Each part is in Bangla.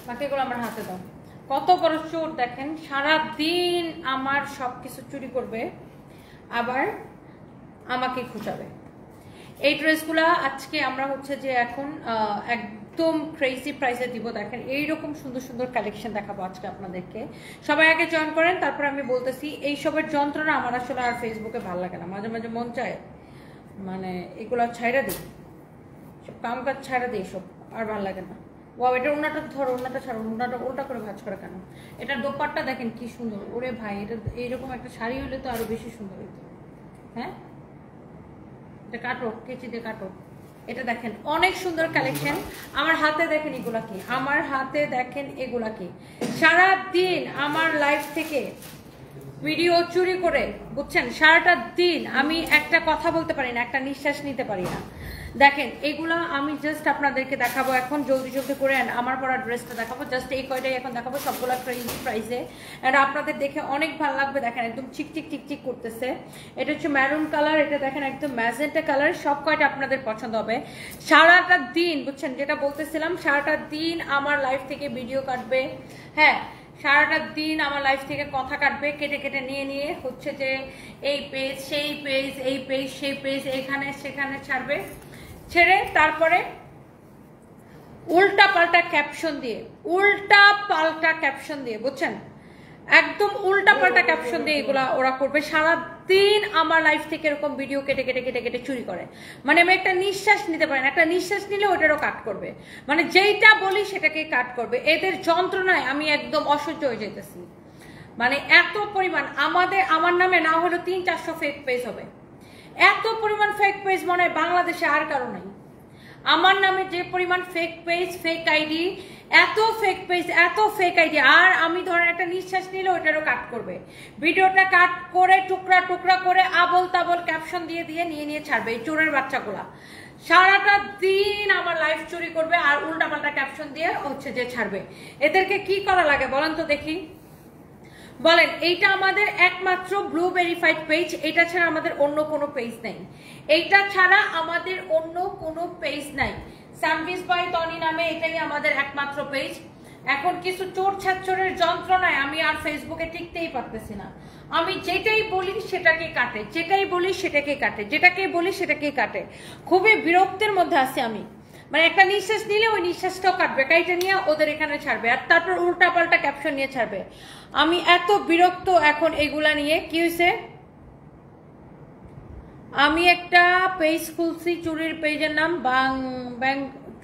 বাকিগুলো আমার হাতে দাও। কত বড় চোর দেখেন, সারাদিন আমার সবকিছু চুরি করবে, আবার আমাকে খুঁচাবে। এই ড্রেসগুলা আজকে আমরা হচ্ছে যে এখন একদম ক্রেজি প্রাইসে দিব। দেখেন এইরকম সুন্দর সুন্দর কালেকশন দেখাবো আজকে আপনাদেরকে। সবাই আগে জয়েন করেন, তারপর আমি বলতেছি। এই সবের যন্ত্রণা আমার আসলে আর ফেসবুকে ভালো লাগে না, মাঝে মাঝে মন চায় মানে এগুলো ছাইড়া দিই, সব কাম কাজ ছাইড়া দিই, সব আর ভালো লাগে না। ও এটা ওনাটা ধরো, ওনাটা ছাড়ো, ওনাটা উল্টা করে ভাঁজ করে কেন? এটার দোপাট্টা দেখেন কি সুন্দর। ওরে ভাই, এটা এইরকম একটা শাড়ি হলে তো আরো বেশি সুন্দর হইতো। হ্যাঁ, এটা কাটো, কেচি দিয়ে কাটো। এটা দেখেন অনেক সুন্দর কালেকশন। আমার হাতে দেখেন এগুলা কি, আমার হাতে দেখেন এগুলা কি। সারাদিন আমার লাইফ থেকে ভিডিও চুরি করে, বুঝছেন, সারাটা দিন আমি একটা কথা বলতে পারি না, একটা নিঃশ্বাস নিতে পারি না। দেখেন এগুলা আমি জাস্ট আপনাদেরকে দেখাবো এখন জলদি জলদি করে। আমার পরা ড্রেসটা দেখাবো, জাস্ট এই কয়টাই এখন দেখাবো, সবগুলা ক্রেজি প্রাইসে। আর আপনাদের দেখে অনেক ভালো লাগবে। দেখেন একদম চিকচিক চিকচিক করতেছে। এটা হচ্ছে ম্যারুন কালার, এটা দেখেন একদম ম্যাজেন্টা কালার। সব কয়টা আপনাদের পছন্দ হবে। সারাটা দিন, বুঝছেন, যেটা বলতেছিলাম, সারাটা দিন আমার লাইফ থেকে ভিডিও কাটবে। হ্যাঁ, সারাটা দিন আমার লাইফ থেকে কথা কাটবে, কেটে কেটে নিয়ে নিয়ে হচ্ছে যে এই পেজ সেই পেজ, এই পেজ সেই পেজ, এখানে সেখানে ছাড়বে, ছেড়ে তারপরে উল্টা পাল্টা ক্যাপশন দিয়ে, উল্টা পাল্টা ক্যাপশন দিয়ে, বুঝছেন, একদম উল্টা পাল্টা ক্যাপশন দিয়ে এগুলা ওরা করবে। সারাদিন আমার লাইফ থেকে এরকম ভিডিও কেটে কেটে কেটে কেটে চুরি করে। মানে আমি একটা নিঃশ্বাস নিতে পারি না, একটা নিঃশ্বাস নিলে ওটারও কাট করবে, মানে যেইটা বলি সেটাকে কাট করবে। এদের যন্ত্রণায় আমি একদম অসহ্য হয়ে যেতেছি। মানে এত পরিমাণ আমার নামে না হলেও 300-400 ফেক পেজ হবে। এত পরিমাণ ফেক পেজ মনে হয় বাংলাদেশে আর কারো নাই। আমার নামে যে পরিমাণ ফেক পেজ, ফেক আইডি, এত ফেক পেজ, এত ফেক আইডি। আর আমি ধরেন একটা নিঃশ্বাস নিলে ওটারও কাট করবে, ভিডিওটা কাট করে টুকরা টুকরা করে আবল তাবল ক্যাপশন দিয়ে দিয়ে নিয়ে নিয়ে ছাড়বে। এই চোরের বাচ্চাগুলা সারাটা দিন আমার লাইফ চুরি করবে আর উল্টা পাল্টা ক্যাপশন দিয়ে হচ্ছে যে ছাড়বে। এদেরকে কি করা লাগে বলেন তো দেখি, বলেন। এইটা আমাদের একমাত্র ব্লু ভেরিফাইড পেজ, এটা ছাড়া আমাদের অন্য কোনো পেজ নাই। এইটা ছাড়া আমাদের অন্য কোনো পেজ নাই। সানভিস বাই টনি নামে এটাই আমাদের একমাত্র পেজ। এখন কিছু চোর ছাচ্চরের যন্ত্রণায় আমি আর ফেসবুকে টিকতেই পারতেছি না। আমি যেটাই বলি সেটাকে কাটে, যেটাই বলি সেটাকে কাটে, যেটাকে বলি সেটাকে কাটে। খুবই বিরক্তের মধ্যে আছি আমি। মানে একটা নিঃশ্বাস নিলে ওই নিঃশ্বাসটাও কাটবে, কাইটা নিয়ে ওদের এখানে ছাড়বে, আর তারপর উল্টা পাল্টা ক্যাপশন নিয়ে ছাড়বে। আমি এত বিরক্ত এখন এগুলা নিয়ে। কি হয়েছে, আমি একটা পেজ খুলছি, চুরির পেজের নাম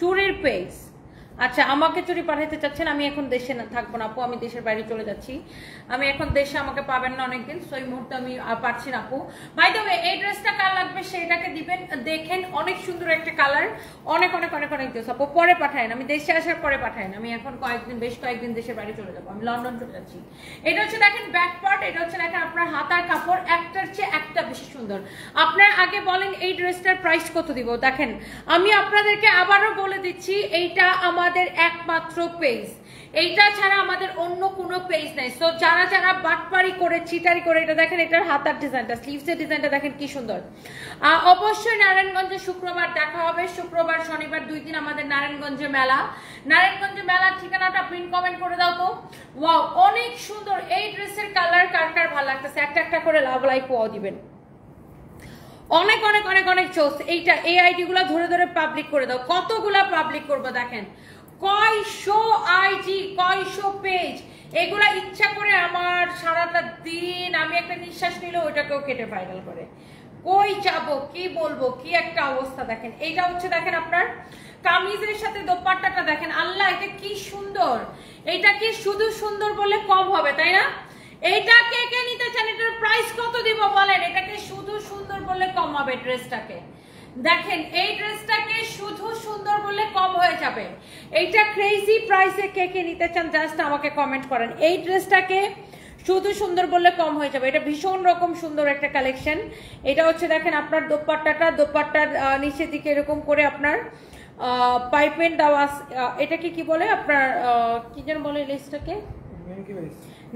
চুরির পেজ। আচ্ছা, আমাকে চুরি পাঠাইতে চাচ্ছেন। আমি এখন দেশে থাকবো না আপু, আমি দেশের বাইরে চলে যাচ্ছি। আমি এখন দেশে, আমাকে পাবেন না অনেকদিন, সো এই মুহূর্তে আমি পারছি না আপু। বাই দ্য ওয়ে, এই ড্রেসটা কার লাগবে সেটাকে দিবেন। দেখেন অনেক সুন্দর একটা কালার, অনেক অনেক অনেক অনেক ড্রেস আপু পরে পাঠায়েন, আমি দেশে আসার পরে পাঠায়েন। আমি এখন বেশ কয়েকদিন দেশের বাইরে চলে যাবো, আমি লন্ডন চলে যাচ্ছি। এটা হচ্ছে দেখেন ব্যাক পার্ট, এটা হচ্ছে দেখেন আপনার হাতার কাপড়, একটার চেয়ে একটা বেশি সুন্দর। আপনার আগে বলেন এই ড্রেসটার প্রাইস কত দিব। দেখেন আমি আপনাদেরকে আবারও বলে দিচ্ছি, এইটা আমাদের একমাত্র পেজ, এইটা ছাড়া আমাদের অন্য কোনো পেজ নাই। সো যারা যারা বাটপারি করে, চিটারি করে, এটা দেখেন, এটার হাতার ডিজাইনটা, স্লিভসের ডিজাইনটা দেখেন কি সুন্দর। অবশ্যই নারায়ণগঞ্জে শুক্রবার দেখা হবে, শুক্রবার শনিবার 2 দিন আমাদের নারায়ণগঞ্জে মেলা। নারায়ণগঞ্জে মেলার ঠিকানাটা প্রিন্ট কমেন্ট করে দাও তো। ওয়াও, অনেক সুন্দর এই ড্রেসের কালার। কার কার ভালো লাগতেছে একটা একটা করে লাভ লাইক ওয়াও দিবেন। অনেক অনেক অনেক অনেক চোস। এইটা এই আইডি গুলা ধরে ধরে পাবলিক করে দাও। কতগুলা পাবলিক করবো দেখেন, কয়শো আইডি, কয়শো পেজ। এগুলা ইচ্ছা করে আমার সারাটা দিন আমি একটা নিঃশ্বাস নিলে ওইটাকেও কেটে ভাইরাল করে। কই যাবো, কি বলবো, কি একটা অবস্থা। দেখেন এইটা হচ্ছে দেখেন আপনার কামিজের সাথে দোপাট্টাটা দেখেন, আল্লাহ এটা কি সুন্দর। এটা কি শুধু সুন্দর বললে কম হবে, তাই না? এইটা কে কে নিতে চান, এটার প্রাইস কত দিব বলেন। এটাকে শুধু সুন্দর বললে কম হবে ড্রেসটাকে। দেখেন এই ড্রেসটাকে শুধু সুন্দর বললে কম হয়ে যাবে। এইটা ক্রেজি প্রাইসে কে কে নিতে চান জাস্ট আমাকে কমেন্ট করেন। এই ড্রেসটাকে শুধু সুন্দর বললে কম হয়ে যাবে। এটা ভীষণ রকম সুন্দর একটা কালেকশন। এটা হচ্ছে দেখেন আপনার দোপাট্টাটা, দোপাট্টার নিচের দিকে এরকম করে আপনার পাইপেন দেওয়া। এটাকে কি বলে আপনার, কি যেন বলে লেসটাকে,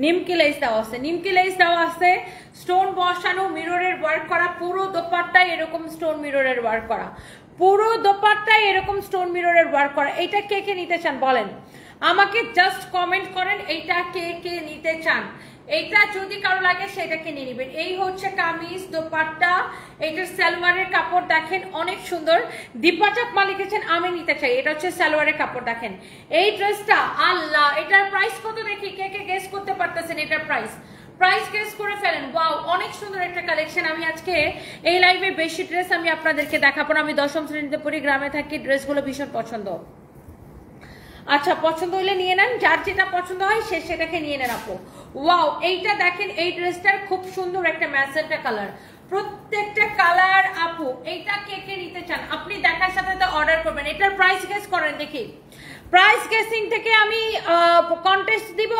নিমকি লেস দেওয়া আছে, নিমকি লেস দেওয়া আছে, স্টোন বসানো, মিররের ওয়ার্ক করা, পুরো দোপাট্টায় এরকম স্টোন মিররের ওয়ার্ক করা, পুরো দোপাট্টায় এরকম স্টোন মিররের ওয়ার্ক করা। এটা কে কে নিতে চান বলেন। আমাকে জাস্ট কমেন্ট করেন এইটা কে কে নিতে চান। এইটা যদি কারো লাগে সেটাকে নিয়ে নেবেন। এই হচ্ছে কামিজ, দোপাট্টা, এইটার সালোয়ারের কাপড় দেখেন অনেক সুন্দর। দীপা চাকমা লিখেছেন আমি নিতে চাই। এটা হচ্ছে সালোয়ারের কাপড় দেখেন। এই ড্রেসটা আল্লাহ, এটার প্রাইস কত দেখি, কে কে গেস করতে পারতেছেন এটার প্রাইস গেস করে ফেলেন। ওয়াও, অনেক সুন্দর একটা কালেকশন। আমি আজকে এই লাইভে বেশি ড্রেস আমি আপনাদেরকে দেখাবো না। আমি 10ম শ্রেণীতে পড়ি, গ্রামে থাকি, ড্রেসগুলো ভীষণ পছন্দ। আচ্ছা, পছন্দ হলে নিয়ে নেন, যার যেটা পছন্দ হয় সে সেটাকে নিয়ে নেন আপু। ওয়াও, এইটা দেখেন, এই ড্রেসটার খুব সুন্দর একটা ম্যাজেন্টা কালার, প্রত্যেকটা কালার আপু। এইটা কে কে নিতে চান আপনি দেখার সাথে সাথে অর্ডার করবেন। এটার প্রাইস গেস করেন দেখি। প্রাইস গেসিং থেকে আমি কন্টেস্ট দিব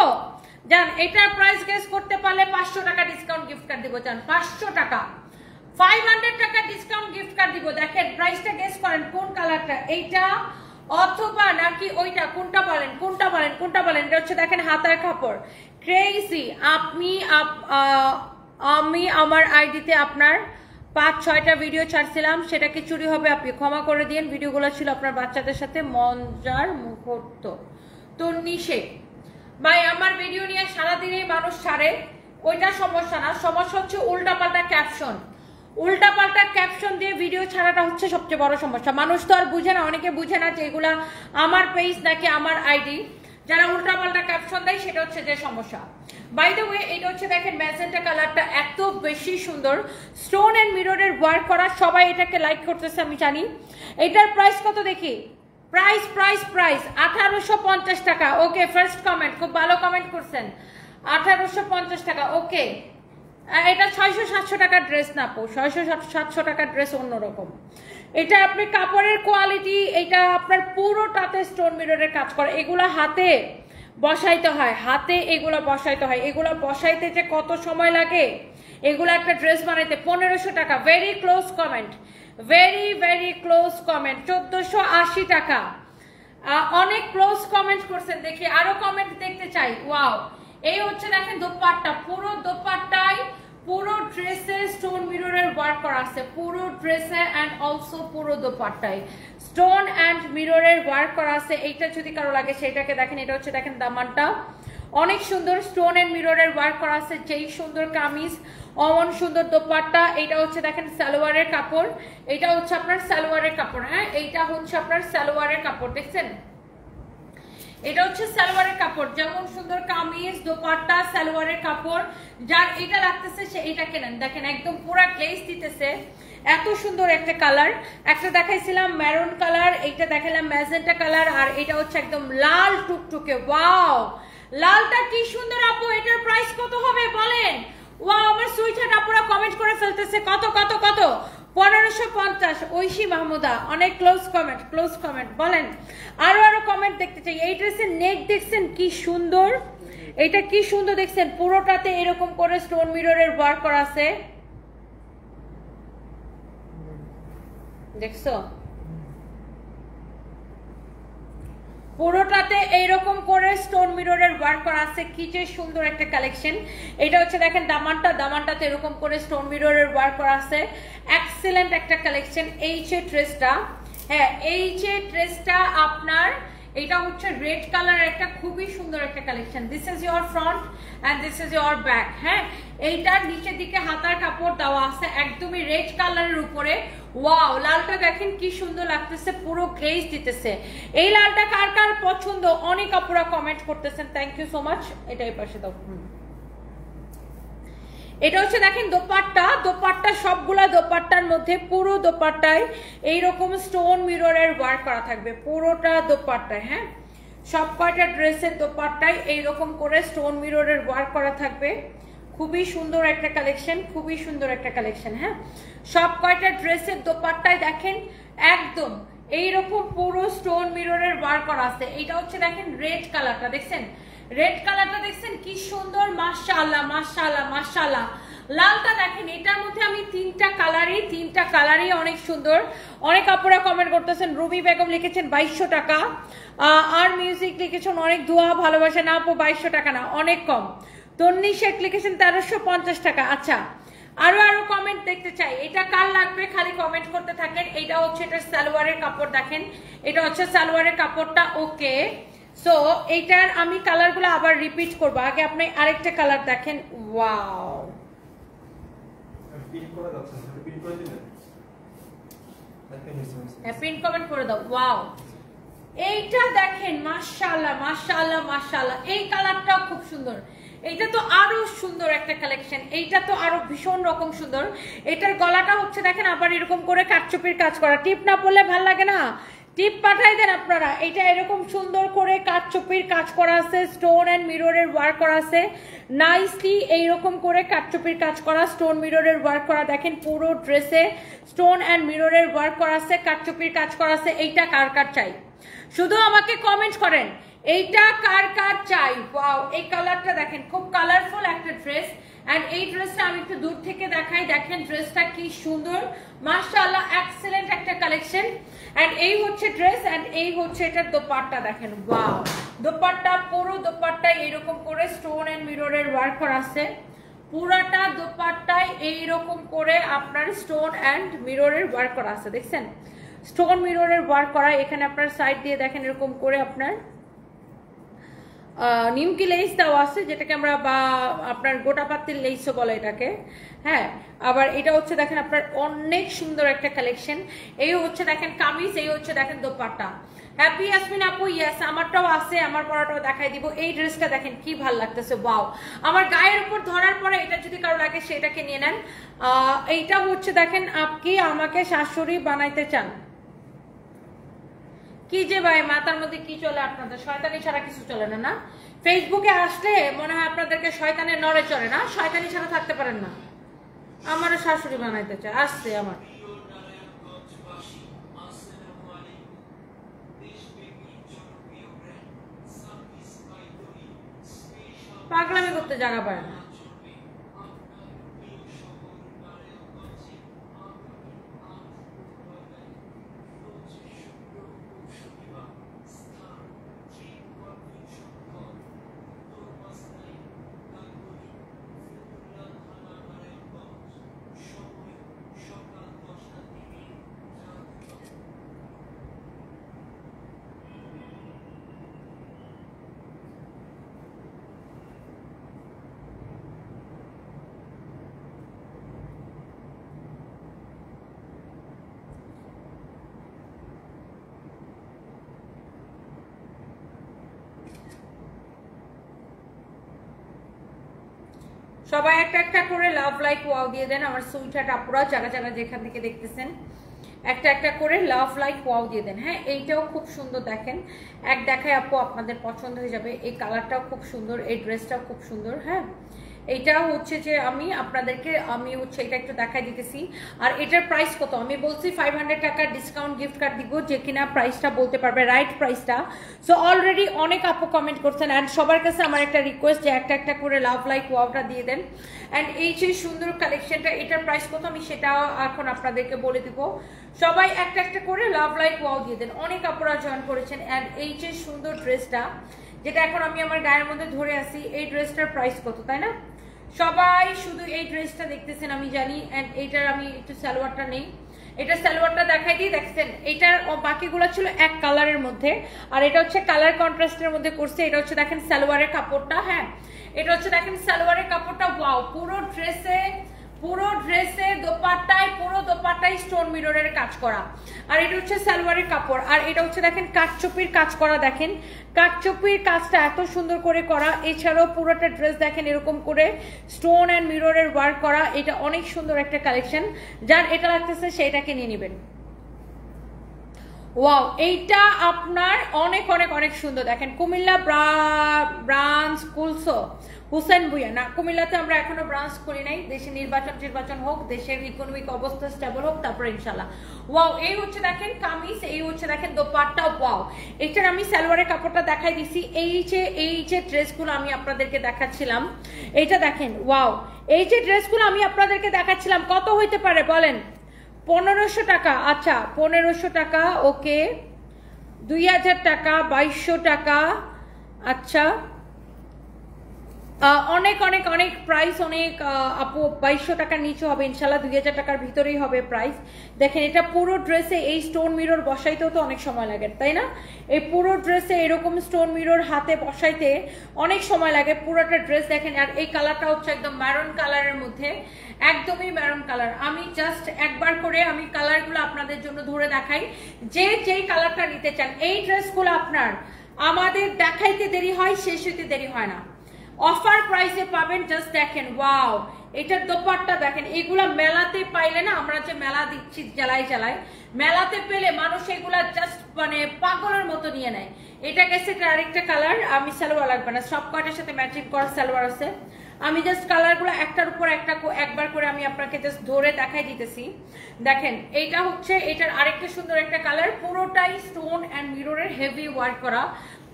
জান। এটার প্রাইস গেস করতে পারলে 500 টাকা ডিসকাউন্ট গিফট কার্ড দিব জান। 500 টাকা, 500 টাকা ডিসকাউন্ট গিফট কার্ড দিব। দেখেন প্রাইসটা গেস করেন কোন কালারটা, এইটা অথবা নাকি ওইটা, কোনটা বলেন কোনটা বলেন কোনটা বলেন। এটা হচ্ছে দেখেন হাতার কাপড়, ক্রেজি। আমি আমার আইডিতে আপনার 5-6টা ভিডিও ছাড়ছিলাম, সেটাকে চুরি হবে, আপনি ক্ষমা করে দিন। ভিডিওগুলো ছিল আপনার বাচ্চাদের সাথে মজার মুহূর্ত। তো নিষে ভাই, আমার ভিডিও নিয়ে সারাদিনেই মানুষ ছাড়ে, ওইটা সমস্যা না। সমস্যা হচ্ছে উল্টাপাল্টা ক্যাপশন, উল্টাপাল্টা ক্যাপশন দিয়ে ভিডিও ছাড়াটা হচ্ছে সবচেয়ে বড় সমস্যা। মানুষ তো আর বুঝে না, অনেকে বুঝে না যে এগুলা আমার পেজ নাকি আমার আইডি। যারা উল্টাপাল্টা ক্যাপশন দেয় সেটা হচ্ছে যে সমস্যা। বাই দ্য ওয়ে, এটা হচ্ছে দেখেন ম্যাজেন্টা কালারটা এত বেশি সুন্দর, স্টোন এন্ড মিররের ওয়ার্ক করা। সবাই এটাকে লাইক করতেছে আমি জানি। এটার প্রাইস কত দেখি, প্রাইস 1850 টাকা। ওকে, ফার্স্ট কমেন্ট, খুব ভালো কমেন্ট করছেন, 1850 টাকা। ওকে, এটা 600-700 টাকার ড্রেস না আপু, 600-700 টাকার ড্রেস অন্যরকম। এটা আপনি কাপড়ের কোয়ালিটি, এটা আপনার পুরোটাতে স্টোন মিররের কাজ করে। এগুলা হাতে বসাইতে হয়, হাতে এগুলো বসাইতে হয়। এগুলো বসাইতে যে কত সময় লাগে, এগুলো একটা ড্রেস বানাইতে 1500 টাকা। Very close comment, very close comment. 1480 টাকা। অনেক ক্লোজ কমেন্ট করছেন, দেখি আরো কমেন্ট দেখতে চাই। ওয়াও, এই হচ্ছে দেখেন দোপাট্টা, পুরো দোপাট্টায় পুরো ড্রেসে স্টোন মিররের ওয়ার্ক করা আছে, পুরো ড্রেসে এন্ড অলসো পুরো দোপাট্টায় স্টোন এন্ড মিররের ওয়ার্ক করা আছে। এইটা যদি কারো লাগে সেটাকে দেখেন। এটা হচ্ছে দেখেন দামানটা অনেক সুন্দর, স্টোন এন্ড মিররের ওয়ার্ক করা আছে। যেই সুন্দর কামিজ, অমন সুন্দর দোপাট্টা। এটা হচ্ছে দেখেন সালোয়ারের কাপড়, এটা হচ্ছে আপনার সালোয়ারের কাপড়। হ্যাঁ, এইটা হচ্ছে আপনার সালোয়ারের কাপড়, দেখছেন? এটা হচ্ছে সালোয়ারের কাপড়। যেমন সুন্দর কামিজ, দোপাট্টা, সালোয়ারের কাপড়। যার এটা লাগতেছে সে এটা কেনেন। দেখেন একদম পুরা গ্লেজ দিতেছে, এত সুন্দর একটা কালার। একটা দেখাইছিলাম মেরুন কালার, এইটা দেখালাম ম্যাজেন্টা কালার, আর এটা হচ্ছে একদম লাল টুকটুকে। ওয়াও, লালটা কি সুন্দর আপু। এটার প্রাইস কত হবে বলেন? ওয়াও, আমার সুইটার আপুরা কমেন্ট করে ফেলতেছে। কত কত কত? 1550। ঐশী মাহমুদা, অনেক ক্লোজ কমেন্ট বলেন। আরো কমেন্ট দেখতে চাই। এই ড্রেসের নেক দেখছেন কি সুন্দর, এটা কি সুন্দর দেখছেন, পুরোটাতে এরকম করে স্টোন মিররের ওয়ার্ক করা আছে, দেখছো? পুরোটাতে এইরকম করে স্টোন মিররের ওয়ার্ক করা আছে। কি যে সুন্দর একটা কালেকশন। এটা হচ্ছে দেখেন দামানটাতে এরকম করে স্টোন মিররের ওয়ার্ক করা আছে। এক্সেলেন্ট একটা কালেকশন। এই যে ড্রেসটা, হ্যাঁ এই যে ড্রেসটা আপনার, এটা হচ্ছে রেড কালারের একটা খুবই সুন্দর একটা collection. This is your front end this is your back. হ্যাঁ, এইটার নিচের দিকে হাতার কাপড় দেওয়া আছে একদমই রেড কালারের উপরে। ওয়াও, লালটা দেখেন কি সুন্দর লাগতেছে, পুরো গ্লেজ দিতেছে। এই লালটা কার কার পছন্দ অনেক আপুরা কমেন্ট করতেছেন, থ্যাংক ইউ সো মাচ। এটাই পাশে দাও। এটা হচ্ছে দেখেন দোপাট্টা সবগুলা দোপাট্টার মধ্যে পুরো দোপাট্টায় এইরকম স্টোন মিররের ওয়ার্ক করা থাকবে, পুরোটা দোপাট্টায়। হ্যাঁ, সব কয়টা ড্রেসের দোপাট্টায় এইরকম করে স্টোন মিররের ওয়ার্ক করা থাকবে। খুবই সুন্দর একটা কালেকশন। হ্যাঁ, সব কয়টা ড্রেসের দোপাট্টায় দেখেন একদম এইরকম পুরো স্টোন মিররের ওয়ার্ক করা আছে। এটা হচ্ছে দেখেন রেড কালারটা, দেখছেন কি সুন্দর। মাশাআল্লাহ। লালটা দেখেন, এটার মধ্যে আমি তিনটা কালারই অনেক সুন্দর। অনেক আপুরা কমেন্ট করতেছেন। রুবি বেগম লিখেছেন 2200 টাকা। আর মিউজিক লিখেছেন অনেক দোয়া ভালোবাসা। না আপু, 2200 টাকা না, অনেক কম। তন্নি শেখ লিখেছেন 1350 টাকা। আচ্ছা, আরো কমেন্ট দেখতে চাই। এটা কার লাগবে খালি কমেন্ট করতে থাকেন। এটা হচ্ছে এটা সালোয়ারের কাপড়, দেখেন এটা হচ্ছে সালোয়ারের কাপড়টা। ওকে, সো এইটার আমি কালারগুলো আবার রিপিট করবো, আগে আপনি আরেকটা কালার দেখেন। ওয়াও, প্রিন্ট কমেন্ট করে দাও। ওয়াও, এইটা দেখেন, মাশাআল্লাহ মাশাআল্লাহ মাশাআল্লাহ, এই কালারটাও খুব সুন্দর। এইটা তো আরো সুন্দর একটা কালেকশন, এইটা তো আরো ভীষণ রকম সুন্দর। এটার গলাটা হচ্ছে দেখেন আবার এরকম করে কাটচুপির কাজ করা, টিপ না পড়লে ভাল লাগে না, টিপ পাঠাই দেন আপনারা। এটা এরকম সুন্দর করে কাটচুপির কাজ করা আছে, স্টোন এন্ড মিররের ওয়ার্ক করা আছে নাইসলি, এইরকম করে কাটচুপির কাজ করা, স্টোন মিররের ওয়ার্ক করা। দেখেন পুরো ড্রেসে স্টোন এন্ড মিররের ওয়ার্ক করা আছে, কাটচুপির কাজ করা আছে। এইটা কার কার চাই শুধু আমাকে কমেন্ট করেন, এইটা কার কার চাই। ওয়াও, এই কালারটা দেখেন, খুব কালারফুল একটা ড্রেস। এন্ড এই ড্রেসটা আমি একটু দূর থেকে দেখাই, দেখেন ড্রেসটা কি সুন্দর, মাশাআল্লাহ এক্সেলেন্ট একটা কালেকশন। এন্ড এই হচ্ছে ড্রেস, এন্ড এই হচ্ছে এটার দোপাট্টা দেখেন। ওয়াও, দোপাট্টা, পুরো দোপাট্টায় এইরকম করে স্টোন এন্ড মিররের ওয়ার্ক করা আছে, পুরাটা দোপাট্টায় এইরকম করে আপনার স্টোন এন্ড মিররের ওয়ার্ক করা আছে। দেখছেন স্টোন মিররের ওয়ার্ক করা, এখানে আপনার সাইড দিয়ে দেখেন এরকম করে আপনার নিমকি লেস দেওয়া আছে, যেটাকে আমরা বা আপনার গোটা পাতির লেসও বলে এটাকে। হ্যাঁ, আবার এটা হচ্ছে দেখেন আপনার অনেক সুন্দর একটা কালেকশন। এই হচ্ছে দেখেন কামিজ, এই হচ্ছে দেখেন দোপাট্টা। হ্যাপি ইয়াসমিন আপু, ইয়েস আমারটাও আছে, আমার পরাটাও দেখাই দিব। এই ড্রেসটা দেখেন কি ভাল লাগতেছে, ওয়াও, আমার গায়ের উপর ধরার পরে এটা যদি কারো লাগে সেটাকে নিয়ে নেন। এইটা হচ্ছে দেখেন আপনি আমাকে শাশুড়ি বানাইতে চান, কি যে ভাই মাথার মধ্যে কি চলে আপনাদের, শয়তানি ছাড়া কিছু চলে না। না ফেসবুকে আসলে মনে হয় আপনাদেরকে শয়তানের নড়ে চড়ে, না শয়তানি ছাড়া থাকতে পারেন না। আমারও শাশুড়ি বানাইতে চায়, আসছে আমার পাগলামি করতে জায়গা পায় না। সবাই একটা একটা করে লাভ লাইক ওয়াও দিয়ে দেন আমার সুইটার আপুরা, যারা যারা যেখান থেকে দেখতেছেন একটা একটা করে লাভ লাইক ওয়াও দিয়ে দেন। হ্যাঁ, এইটাও খুব সুন্দর দেখেন, এক দেখায় আপু আপনাদের পছন্দ হয়ে যাবে। এই কালারটাও খুব সুন্দর, এই ড্রেসটাও খুব সুন্দর। হ্যাঁ, এইটা হচ্ছে যে আমি আপনাদেরকে হচ্ছে এটা একটু দেখাই দিতেছি। আর এটার প্রাইস কত আমি বলছি 500 টাকার ডিসকাউন্ট গিফট কার্ড দিব, যে কিনা প্রাইসটা বলতে পারবে রাইট প্রাইসটা। সো অলরেডি অনেক আপু কমেন্ট করছেন, অ্যান্ড সবার কাছে আমার একটা রিকোয়েস্ট যে একটা একটা করে লাভ লাইক ওয়াওটা দিয়ে দেন। অ্যান্ড এই যে সুন্দর কালেকশনটা, এটার প্রাইস কত আমি সেটাও এখন আপনাদেরকে বলে দিব। সবাই একটা একটা করে লাভ লাইক ওয়াও দিয়ে দেন, অনেক আপুরা জয়েন করেছেন। অ্যান্ড এই যে সুন্দর ড্রেসটা যেটা এখন আমি আমার গায়ের মধ্যে ধরে আছি, এই ড্রেসটার প্রাইস কত, তাই না? সবাই শুধু এই ড্রেসটা দেখতেছেন আমি জানি। এন্ড এইটার আমি একটু সালোয়ারটা নেই, এটা সালোয়ারটা দেখাই দিই। দেখছেন এইটার বাকিগুলো ছিল এক কালারের মধ্যে, আর এটা হচ্ছে কালার কন্ট্রাস্টের মধ্যে করছে। এটা হচ্ছে দেখেন সালোয়ারের কাপড়টা। হ্যাঁ, এটা হচ্ছে দেখেন সালোয়ারের কাপড়টা। ওয়াও, পুরো ড্রেসে দোপাট্টায়, পুরো দোপাট্টায় স্টোন মিররের কাজ করা। আর এটা হচ্ছে সালোয়ারের কাপড়, আর এটা হচ্ছে দেখেন কাঠচুপির কাজ করা। দেখেন কাঠচুপির কাজটা এত সুন্দর করে করা। এছাড়াও পুরোটা ড্রেস দেখেন এরকম করে স্টোন অ্যান্ড মিররের ওয়ার্ক করা। এটা অনেক সুন্দর একটা কালেকশন, যার এটা লাগতেছে সেটাকে নিয়ে নেবেন। ওয়াও, এইটা আপনার অনেক অনেক অনেক সুন্দর। দেখেন কুমিল্লা ব্রাঞ্চ খুলছো হুসেন ভুইয়া? না, কুমিল্লাতে আমরা এখনো ব্রাঞ্চ করি নাই। দেশে নির্বাচন হোক, দেশের ইকোনমিক অবস্থা স্টেবল হোক, তারপরে ইনশাল্লাহ। ওয়াও, এই হচ্ছে দেখেন কামিজ, এই হচ্ছে দেখেন দোপাট্টা। ওয়াও, এটার আমি সালোয়ারের কাপড়টা দেখাই দিছি। এই যে ড্রেসগুলো আমি আপনাদেরকে দেখাচ্ছিলাম, এইটা দেখেন। ওয়াও, এই যে ড্রেসগুলো আমি আপনাদেরকে দেখাচ্ছিলাম কত হইতে পারে বলেন? 1500 টাকা। আচ্ছা, 1500 টাকা, ওকে। 2000 টাকা, 2200 টাকা। আচ্ছা, অনেক অনেক অনেক প্রাইস, অনেক আপু 2200 টাকার নিচে হবে ইনশাল্লাহ, 2000 টাকার ভিতরেই হবে প্রাইস। দেখেন এটা পুরো ড্রেসে এই স্টোন মিরর বসাইতেও তো অনেক সময় লাগে, তাই না? এই পুরো ড্রেসে এরকম স্টোন মিরর হাতে বসাইতে অনেক সময় লাগে পুরোটা ড্রেস। দেখেন আর এই কালারটা হচ্ছে একদম ম্যারুন কালারের মধ্যে, একদমই ম্যারুন কালার। আমি জাস্ট একবার করে আমি কালারগুলো আপনাদের জন্য ধরে দেখাই, যে যেই কালারটা নিতে চান। এই ড্রেসগুলো আপনার আমাদের দেখাইতে দেরি হয়, শেষ হইতে দেরি হয় না, অফার প্রাইসে পাবেন। জাস্ট দেখেন, ওয়াও, এটার দোপাট্টা দেখেন। এগুলা মেলাতে পাইলে না, আমরা যে মেলা দিচ্ছি জ্বালাই জ্বালাই, মেলাতে পেলে মানুষ এগুলা জাস্ট মানে পাগলের মতো নিয়ে নেয়। এটা গেছে আরেকটা কালার, আমি সালোয়ার লাগবে না, সব কয়টার সাথে ম্যাচিং করা সালোয়ার আছে। আমি জাস্ট কালারগুলো একটার উপর একটা একবার করে আমি আপনাকে জাস্ট ধরে দেখাই দিতেছি। দেখেন এইটা হচ্ছে, এটার আরেকটা সুন্দর একটা কালার, পুরোটাই স্টোন অ্যান্ড মিররের হেভি ওয়ার্ক করা,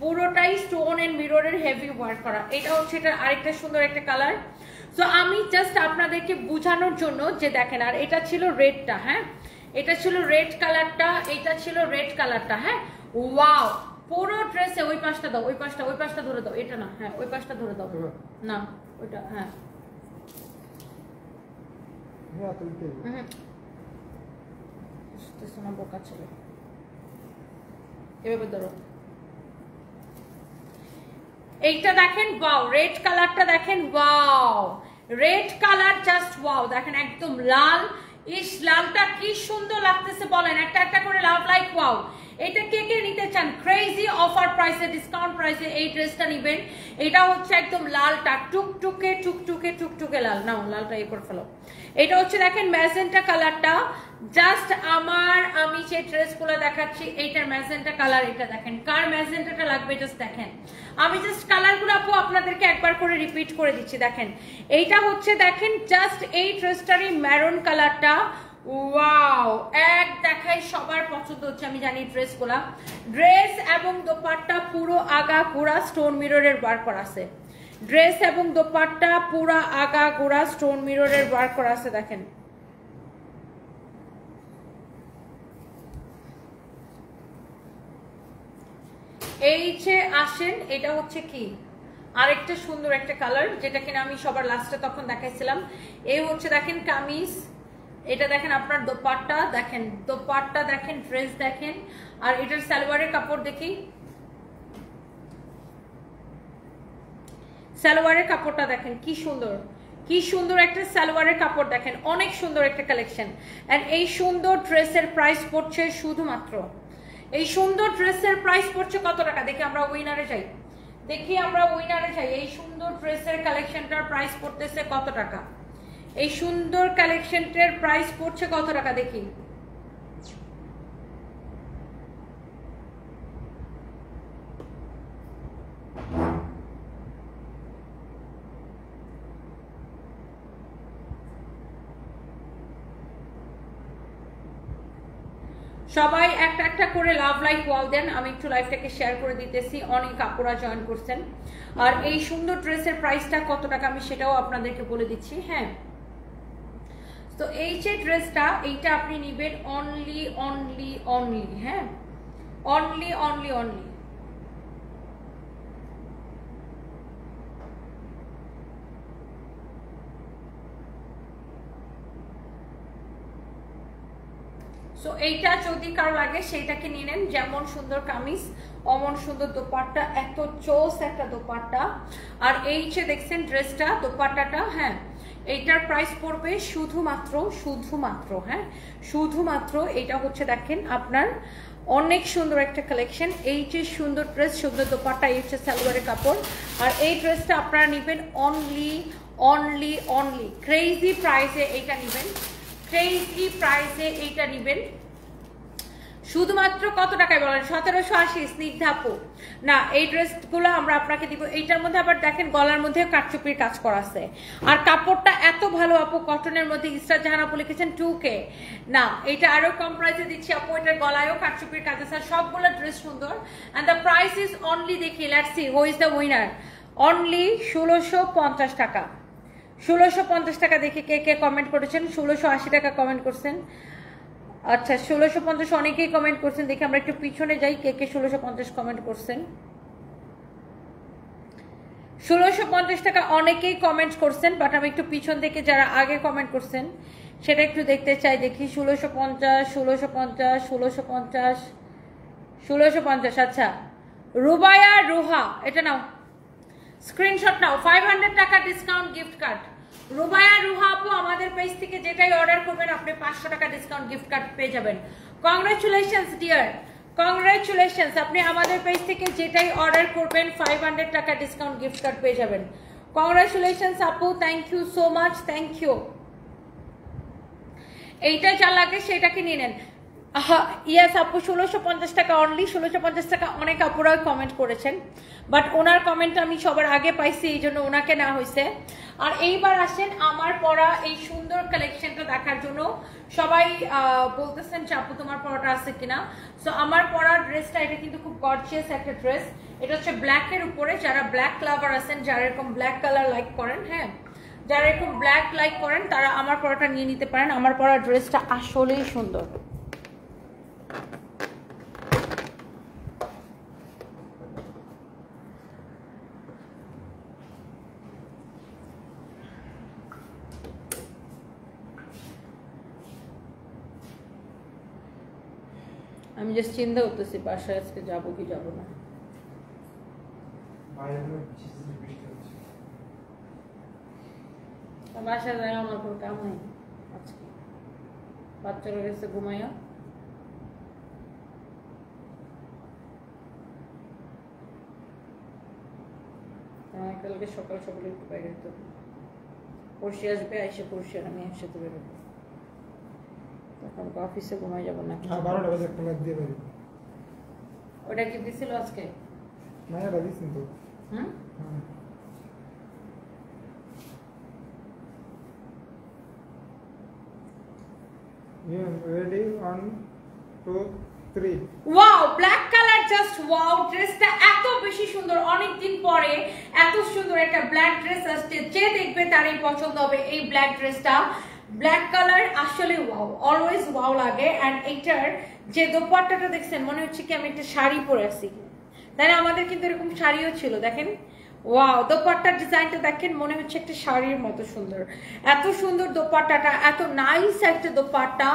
পুরোটাই স্টোন এন্ড মিররের হেভি ওয়ার্ক করা। এটা হচ্ছে এটা আরেকটা সুন্দর একটা কালার। সো আমি জাস্ট আপনাদেরকে বোঝানোর জন্য যে দেখেন, আর এটা ছিল রেডটা, হ্যাঁ এটা ছিল রেড কালারটা, এটা ছিল রেড কালারটা, হ্যাঁ ওয়াও। পুরো ড্রেসে ওই পাশটা দাও, ওই পাশটা ধরে দাও, এটা না, হ্যাঁ ওই পাশটা ধরে দাও না, ওইটা, হ্যাঁ শোনা বোকা ছিল, এভাবে ধরো। এইটা দেখেন, ওয়াও, রেড কালারটা দেখেন, wow, red colour just wow. দেখেন একদম লাল, ইস লালটা কি সুন্দর লাগতেছে বলেন, একটা একটা করে লাভ লাইক ওয়াও। এটা কে কে নিতে চান ক্রেজি অফার প্রাইসে, ডিসকাউন্ট প্রাইসে এই ড্রেসটা নেবেন। এটা হচ্ছে একদম লালটা টুকটুকে টুকটুকে টুকটুকে লাল, নাও লালটা এ করে ফেলো। এটা হচ্ছে দেখেন ম্যাজেন্টা কালারটা, জাস্ট আমি যে ড্রেসগুলো দেখাচ্ছি এইটার ম্যাজেন্টা কালার। এটা দেখেন কার ম্যাজেন্টাটা লাগবে, জাস্ট দেখেন। আমি জাস্ট কালারগুলো আপু আপনাদেরকে একবার করে রিপিট করে দিচ্ছি। দেখেন এইটা হচ্ছে দেখেন জাস্ট এই ড্রেসটারই ম্যারুন কালারটা, ওয়াও, এক দেখাই সবার পছন্দ হচ্ছে আমি জানি ড্রেসগুলা। ড্রেস এবং দোপাট্টা পুরো আগা গোড়া স্টোন মিররের ওয়ার্ক করা আছে, ড্রেস এবং দোপাট্টা পুরো আগা গোড়া স্টোন মিররের ওয়ার্ক করা আছে। দেখেন এই যে আসেন, এটা হচ্ছে কি আরেকটা সুন্দর একটা কালার, যেটা কিনা আমি সবার লাস্টে তখন দেখাইছিলাম। এই হচ্ছে দেখেন কামিজ, এটা দেখেন আপনার দোপাট্টা, দেখেন দোপাট্টা দেখেন, ড্রেস দেখেন, আর এটার সালোয়ারের কাপড় দেখি, সালোয়ারের কাপড়টা দেখেন কি সুন্দর, কি সুন্দর একটা সালোয়ারের কাপড় দেখেন, অনেক সুন্দর একটা কালেকশন। এন্ড এই সুন্দর ড্রেসের প্রাইস পড়ছে শুধুমাত্র, এই সুন্দর ড্রেসের প্রাইস পড়ছে কত টাকা? দেখি আমরা উইনারে যাই, দেখি আমরা উইনারে যাই। এই সুন্দর ড্রেসের কালেকশনটার প্রাইস পড়তেছে কত টাকা? এই সুন্দর কালেকশনটার প্রাইস পড়ছে কত টাকা দেখি। সবাই একটা একটা করে লাভ লাইক ওয়াল দেন, আমি একটু লাইভটাকে শেয়ার করে দিতেছি। অনেক আপুরা জয়েন করছেন। আর এই সুন্দর ড্রেসের প্রাইসটা কত টাকা আমি সেটাও আপনাদেরকে বলে দিচ্ছি। হ্যাঁ, তো এই যে ড্রেসটা, এইটা আপনি নেবেন অনলি অনলি অনলি, হ্যাঁ অনলি অনলি অনলি সো এইটা যদি কারো লাগে সেইটাকে নিয়ে নেন। যেমন সুন্দর কামিজ, অমন সুন্দর দোপাট্টা, এত চোস একটা দোপাট্টা। আর এই যে দেখছেন ড্রেসটা, দোপাট্টাটা, হ্যাঁ এইটার প্রাইস পড়বে শুধুমাত্র শুধুমাত্র হ্যাঁ শুধুমাত্র এটা হচ্ছে দেখেন আপনার অনেক সুন্দর একটা কালেকশন। এই যে সুন্দর ড্রেস, সুন্দর দোপাট্টা, এই হচ্ছে সালোয়ারের কাপড়। আর এই ড্রেসটা আপনারা নেবেন অনলি অনলি অনলি ক্রেজি প্রাইসে, এইটা নেবেন ক্রেজি প্রাইসে, এইটা নেবেন শুধুমাত্র কত টাকায় বলেন? 1780। স্নিগ্ধাপু না, এই ড্রেসগুলো আমরা আপনাকে দিব। এইটার মধ্যে আবার দেখেন গলার মধ্যে কাটচুপির কাজ করা আছে, আর কাপড়টা এত ভালো আপু, কটনের মধ্যে। ইস্টার জাহান আপু লিখেছেন 2K। না, এটা আরো কম প্রাইসে দিচ্ছি আপু, এটার গলায়ও কাটচুপির কাজ আছে। সবগুলো ড্রেস সুন্দর। And the price is only, দেখি let's see who is the winner. Only 1650 টাকা। 1650 টাকা। দেখি কে কে কমেন্ট করেছেন। 1680 টাকা কমেন্ট করছেন। আচ্ছা 1650 অনেকেই কমেন্ট করছেন। দেখি আমরা একটু পিছনে যাই, কে কে 1650 কমেন্ট করছেন। 1650 টাকা অনেকেই কমেন্ট করছেন, বাট আমি একটু পিছন থেকে যারা আগে কমেন্ট করছেন সেটা একটু দেখতে চাই। দেখি 1650, 1650, 1650, 1650। আচ্ছা, রুবায়া রুহা, এটা নাও, স্ক্রিনশট নাও। 500 টাকা ডিসকাউন্ট গিফট কার্ড। রুবায়া রুহা আপু, আমাদের পেজ থেকে যেটাই অর্ডার করবেন আপনি 500 টাকা ডিসকাউন্ট গিফট কার্ড পেয়ে যাবেন। Congratulations dear, congratulations. আপনি আমাদের পেজ থেকে যেটাই অর্ডার করবেন 500 টাকা ডিসকাউন্ট গিফট কার্ড পেয়ে যাবেন। কংগ্রেচুলেশনস আপু, thank you so much, thank you. এইটা যা লাগে সেটাকে নিয়ে নেন। ইয়াস আপু, 1650 টাকা অনলি, 1650 টাকা। অনেক আপুরাও কমেন্ট করেছেন, বাট ওনার কমেন্ট আমি সবার আগে পাইছি, এই জন্য ওনাকে না হয়েছে। আর এইবার আসেন আমার পরা এই সুন্দর কালেকশনটা দেখার জন্য। সবাই বলতেছেন যে আপু তোমার পরাটা আছে কিনা। সো আমার পরা ড্রেসটা, এটা কিন্তু খুব গর্জিয়াস একটা ড্রেস। এটা হচ্ছে ব্ল্যাকের উপরে। যারা ব্ল্যাক লাভার আছেন, যারা এরকম ব্ল্যাক কালার লাইক করেন, হ্যাঁ, যারা এরকম ব্ল্যাক লাইক করেন তারা আমার পরাটা নিয়ে নিতে পারেন। আমার পরা ড্রেসটা আসলেই সুন্দর। আমি জাস্ট চিন্তা করতেছি বাসায় আজকে যাবো কি যাবো না। বাসায় যাই আমার কোনো কাম নেই আজকে, বাচ্চারা গেছে ঘুমাইয়া। কালকে সকাল সকালে একটু বাইরে যেতে হবে। পড়শি আসবে, আইসে পড়শি আর আমি একসাথে বেরোবো। তখন অফিসে ঘুমাই যাবো না। 12টা বাজে একটা লাইট দিয়ে পারি। ওটা কি দিছিল আজকে? মায়া রাজি কিন্তু। হুম, ready 1 2 3। Wow, black colour, just wow. ড্রেসটা এত বেশি সুন্দর, অনেক দিন পরে এত সুন্দর একটা ব্ল্যাক ড্রেস আসছে। যে দেখবে তারই পছন্দ হবে এই ব্ল্যাক ড্রেসটা। ব্ল্যাক কালার আসলে ওয়াও, অলওয়েজ ওয়াও লাগে। অ্যান্ড এইটার যে দোপাট্টাটা দেখছেন, মনে হচ্ছে কি আমি একটা শাড়ি পরে আছি, তাই না? আমাদের কিন্তু এরকম শাড়িও ছিল, দেখেন। ওয়াও, দোপাট্টার ডিজাইনটা দেখেন, মনে হচ্ছে একটা শাড়ির মতো সুন্দর। এত সুন্দর দোপাট্টাটা, এত নাইস একটা দোপাট্টা।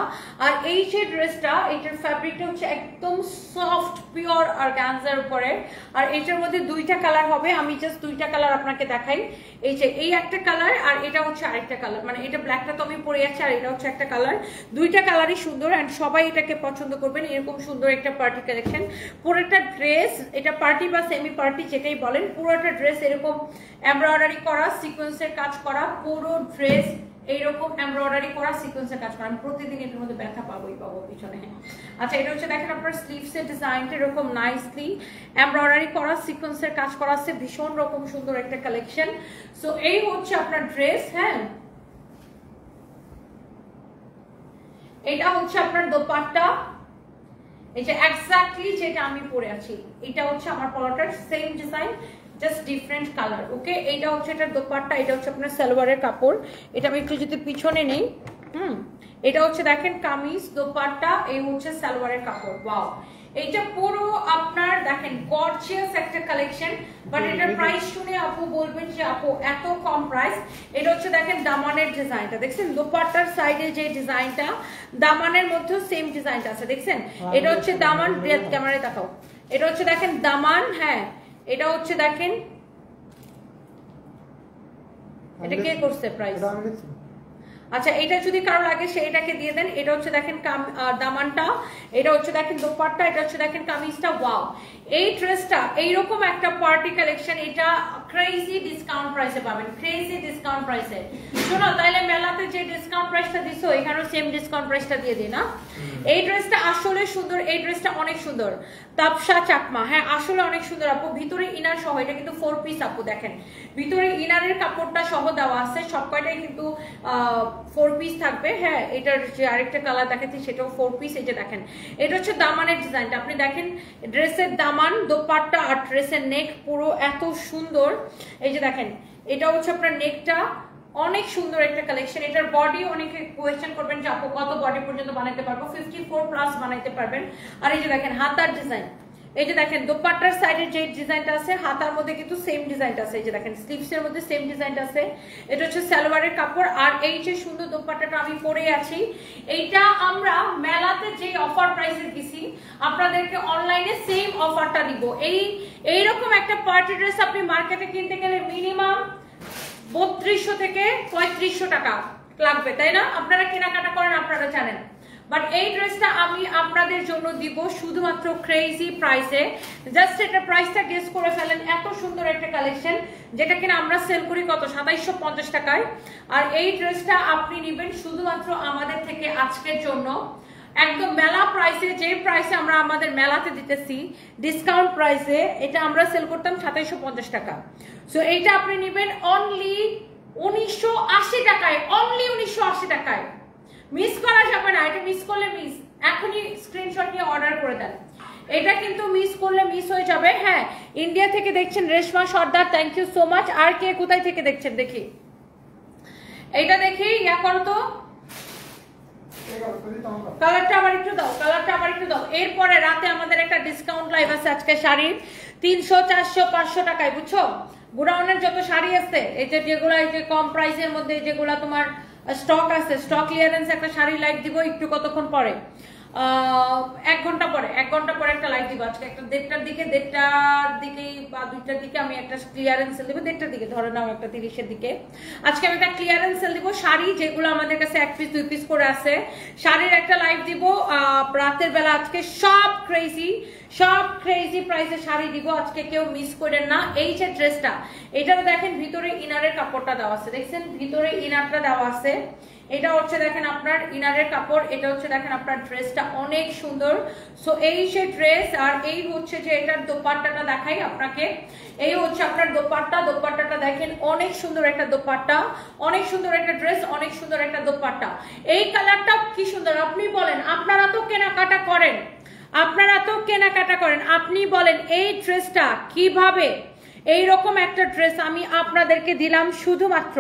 আর এই যে ড্রেসটা, এইটার ফ্যাব্রিকটা হচ্ছে একদম সফট পিওর অর্গানজার উপরে। আর এটার মধ্যে দুইটা কালার হবে, আমি জাস্ট দুইটা কালার আপনাকে দেখাই। এই যে এই একটা কালার, আর এটা হচ্ছে আরেকটা কালার। মানে এটা ব্ল্যাকটা তো আমি পরে আছি, আর এটা হচ্ছে একটা কালার। দুইটা কালারই সুন্দর, অ্যান্ড সবাই এটাকে পছন্দ করবেন। এরকম সুন্দর একটা পার্টি কালেকশন। পুরোটা ড্রেস, এটা পার্টি বা সেমি পার্টি যেটাই বলেন, পুরোটা ড্রেস এরকম এমব্রয়ডারি করা, সিকোয়েন্সের কাজ করা। পুরো ড্রেস এইরকম এমব্রয়ডারি করা, সিকোয়েন্সের কাজ করা। আমি প্রতিদিন এটার মধ্যে ব্যথা পাবোই পাবো পিছনে। আচ্ছা, এটা হচ্ছে দেখেন আপনার স্লিভসের ডিজাইনটা এরকম নাইসলি এমব্রয়ডারি করা, সিকোয়েন্সের কাজ করা আছে। ভীষণ রকম সুন্দর একটা কালেকশন। সো এই হচ্ছে আপনার ড্রেস। হ্যাঁ, এটা হচ্ছে আপনার দোপাট্টা। এই যে এক্স্যাক্টলি যেটা আমি পরে আছি, এটা হচ্ছে আমার পরাটার same design, just different colour. Okay, এইটা হচ্ছে এটার দোপাট্টা, এটা হচ্ছে আপনার সালোয়ারের কাপড়। এটা আমি একটু যদি পিছনে নেই, এটা হচ্ছে দেখেন কামিজ, দোপাট্টা, এই হচ্ছে সালোয়ারের কাপড়। ওয়াও, এইটা পুরো আপনার দেখেন গর্জিয়াস একটা কালেকশন। বাট এটার প্রাইস শুনে আপু বলবেন যে আপু এত কম প্রাইস। এটা হচ্ছে দেখেন দামানের ডিজাইনটা দেখছেন, দোপাট্টার সাইডে যে ডিজাইনটা, দামানের মধ্যেও সেম ডিজাইনটা আছে, দেখছেন? এটা হচ্ছে দামান, ক্যামেরায় দেখাও। এটা হচ্ছে দেখেন দামান। হ্যাঁ, এটা হচ্ছে দেখেন, এটা কে করছে প্রাইস? আচ্ছা, এটা যদি কারো লাগে সে এটাকে দিয়ে দেন। এটা হচ্ছে দেখেন দামানটা, এটা হচ্ছে দেখেন দোপাট্টা, এটা হচ্ছে দেখেন কামিজটা। ওয়াও, এই ড্রেসটা এইরকম একটা পার্টি কালেকশন, এটা ক্রেজি ডিসকাউন্ট প্রাইসে পাবেন, ক্রেজি ডিসকাউন্ট প্রাইসে। শোনো, তাইলে মেলাতে যে ডিসকাউন্ট প্রাইসটা দিছো এখানেও সেম ডিসকাউন্ট প্রাইসটা দিয়ে দিই না? এই ড্রেসটা আসলে সুন্দর, এই ড্রেসটা অনেক সুন্দর। তাপসা চাকমা, হ্যাঁ আসলে অনেক সুন্দর আপু। ভিতরে ইনার সহ, এটা কিন্তু 4 পিস আপু। দেখেন ভিতরে ইনারের কাপড়টা সহ দেওয়া আছে, সব কয়টাই কিন্তু 4 পিস থাকবে। হ্যাঁ, এটার যে আরেকটা কালার দেখাচ্ছি সেটাও 4 পিস। এই যে দেখেন, এটা হচ্ছে দামানের ডিজাইনটা। আপনি দেখেন ড্রেসের দামান, দোপাট্টা আর ড্রেসের নেক পুরো এত সুন্দর। এই যে দেখেন, এটা হচ্ছে আপনার নেকটা, অনেক সুন্দর একটা কালেকশন। এটার বডি অনেকে কোয়েশ্চেন করবেন যে আপু কত বডি পর্যন্ত বানাইতে পারবো? 54 প্লাস বানাইতে পারবেন। আর এই যে দেখেন হাতার ডিজাইন, এই যে দেখেন দোপাট্টার সাইডের যে ডিজাইনটা আছে, হাতার মধ্যে কিন্তু সেম ডিজাইনটা আছে। এই যে দেখেন স্লিভসের মধ্যে সেম ডিজাইনটা আছে। এটা হচ্ছে সালোয়ারের কাপড়। আর এই যে সুন্দর দোপাট্টাটা আমি পরে আছি, এইটা আমরা মেলাতে যে অফার প্রাইসে দিছি আপনাদেরকে অনলাইনে সেম অফারটা দিব। এইরকম একটা পার্টি ড্রেস আপনি মার্কেটে কিনতে গেলে মিনিমাম 3200 থেকে 3500 টাকা লাগবে, তাই না? আপনারা কেনাকাটা করেন, আপনারা জানেন। বাট এই ড্রেসটা আমি আপনাদের জন্য দিব শুধুমাত্র ক্রেজি প্রাইসে। জাস্ট এটা প্রাইসটা গেস করে ফেলেন। এত সুন্দর একটা কালেকশন যেটা কিনা আমরা সেল করি কত, 2750 টাকায়। আর এই ড্রেসটা আপনি নেবেন শুধুমাত্র আমাদের থেকে আজকের জন্য একদম মেলা প্রাইসে, যে প্রাইসে আমরা আমাদের মেলাতে দিতেছি ডিসকাউন্ট প্রাইসে। এটা আমরা সেল করতাম 2750 টাকা। সো এইটা আপনি নেবেন অনলি 1980 টাকায়, অনলি 1980 টাকায়। মিস করা যাবে না, এটা মিস করলে মিস। এখনই স্ক্রিনশট নিয়ে অর্ডার করে দেন, এটা কিন্তু মিস করলে মিস হয়ে যাবে। হ্যাঁ, ইন্ডিয়া থেকে দেখছেন রেশমা সর্দার, থ্যাংক ইউ সো মাচ। আর কে কোথায় থেকে দেখছেন দেখি, এইটা দেখি, ইয়া করো তো, কালারটা আবার একটু দাও, কালারটা আবার একটু দাও। এরপরে রাতে আমাদের একটা ডিসকাউন্ট লাইভ আছে আজকে শাড়ির 300, 400, 500 টাকায়, বুঝছো? গোডাউনের যত শাড়ি আছে, এই যে যেগুলো এই যে কম প্রাইসের মধ্যে যেগুলো তোমার স্টক আছে, স্টক ক্লিয়ারেন্স একটা শাড়ি লাইভ দিব একটু কতক্ষণ পরে, 1 ঘন্টা পরে, 1 ঘন্টা পরে একটা লাইভ দিব। আজকে একটা 1:30টার দিকে, 1:30টার দিকে বা 2টার দিকে আমি একটা ক্লিয়ারেন্স সেল দিব। 1:30টার দিকে ধরে নাও, একটা 30-এর দিকে আজকে আমি একটা ক্লিয়ারেন্স সেল দিব। শাড়ি যেগুলো আমাদের কাছে 1 পিস 2 পিস করে আছে, শাড়ির একটা লাইভ দিব রাতের বেলা। আজকে সব ক্রেজি প্রাইসে শাড়ি দিব, আজকে কেউ মিস করেন না। এই যে ড্রেসটা, এটা দেখেন ভিতরে ইনারের কাপড়টা দেওয়া আছে, দেখছেন ভিতরে ইনারটা দেওয়া আছে। এটা হচ্ছে দেখেন আপনার ইনারের কাপড়, এটা হচ্ছে দেখেন আপনার ড্রেসটা অনেক সুন্দর। সো এই যে ড্রেস, আর এই হচ্ছে যে এটার দোপাট্টাটা দেখাই আপনাকে। এই হচ্ছে আপনার দোপাট্টা, দোপাট্টাটা দেখেন অনেক সুন্দর একটা দোপাট্টা, অনেক সুন্দর একটা ড্রেস, অনেক সুন্দর একটা দোপাট্টা। এই কালারটা কি সুন্দর, আপনি বলেন, আপনারা তো কেনাকাটা করেন, আপনি বলেন এই ড্রেসটা কিভাবে, এইরকম একটা ড্রেস আমি আপনাদেরকে দিলাম শুধুমাত্র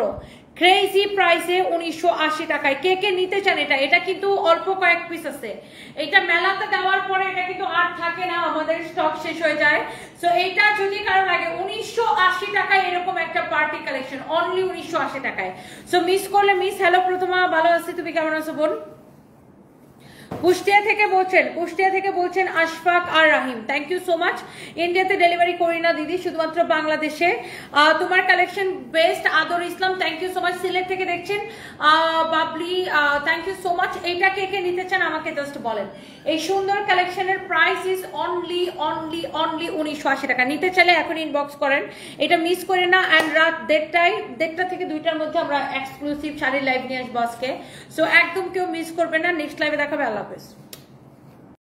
ক্রেজি প্রাইসে 1980 টাকায়। কে কে নিতে চান এটা? এটা কিন্তু অল্প কয়েক পিস আছে, এটা মেলাতে দেওয়ার পরে এটা কিন্তু আর থাকে না, আমাদের স্টক শেষ হয়ে যায়। সো এটা যদি কারো লাগে 1980 টাকায় এরকম একটা পার্টি কালেকশন, অনলি 1980 টাকায়। সো মিস করলে মিস। হ্যালো প্রথমা, ভালো আছি, তুমি কেমন আছো বোন? কুষ্টিয়া থেকে বলছেন আশফাক আর Rahim, thank you so much. ইন্ডিয়াতে ডেলিভারি করি না দিদি, শুধুমাত্র বাংলাদেশে। তোমার collection best. Adar Islam, thank you so much. Sylhet থেকে দেখছেন Babli, thank you so much. এইটা কে কে নিতে চান আমাকে জাস্ট বলেন। এই সুন্দর কালেকশনের প্রাইস ইজ অনলি 1980 টাকা। নিতে চাইলে এখন ইনবক্স করেন, এটা মিস করে না। অ্যান্ড রাত 1:30 থেকে 2টার মধ্যে আমরা এক্সক্লুসিভ শাড়ির লাইভ নিয়ে আসবো আজকে। সো একদম কেউ মিস করবে না। নেক্সট লাইভে দেখাবে। আল্লাহ হাফেজ।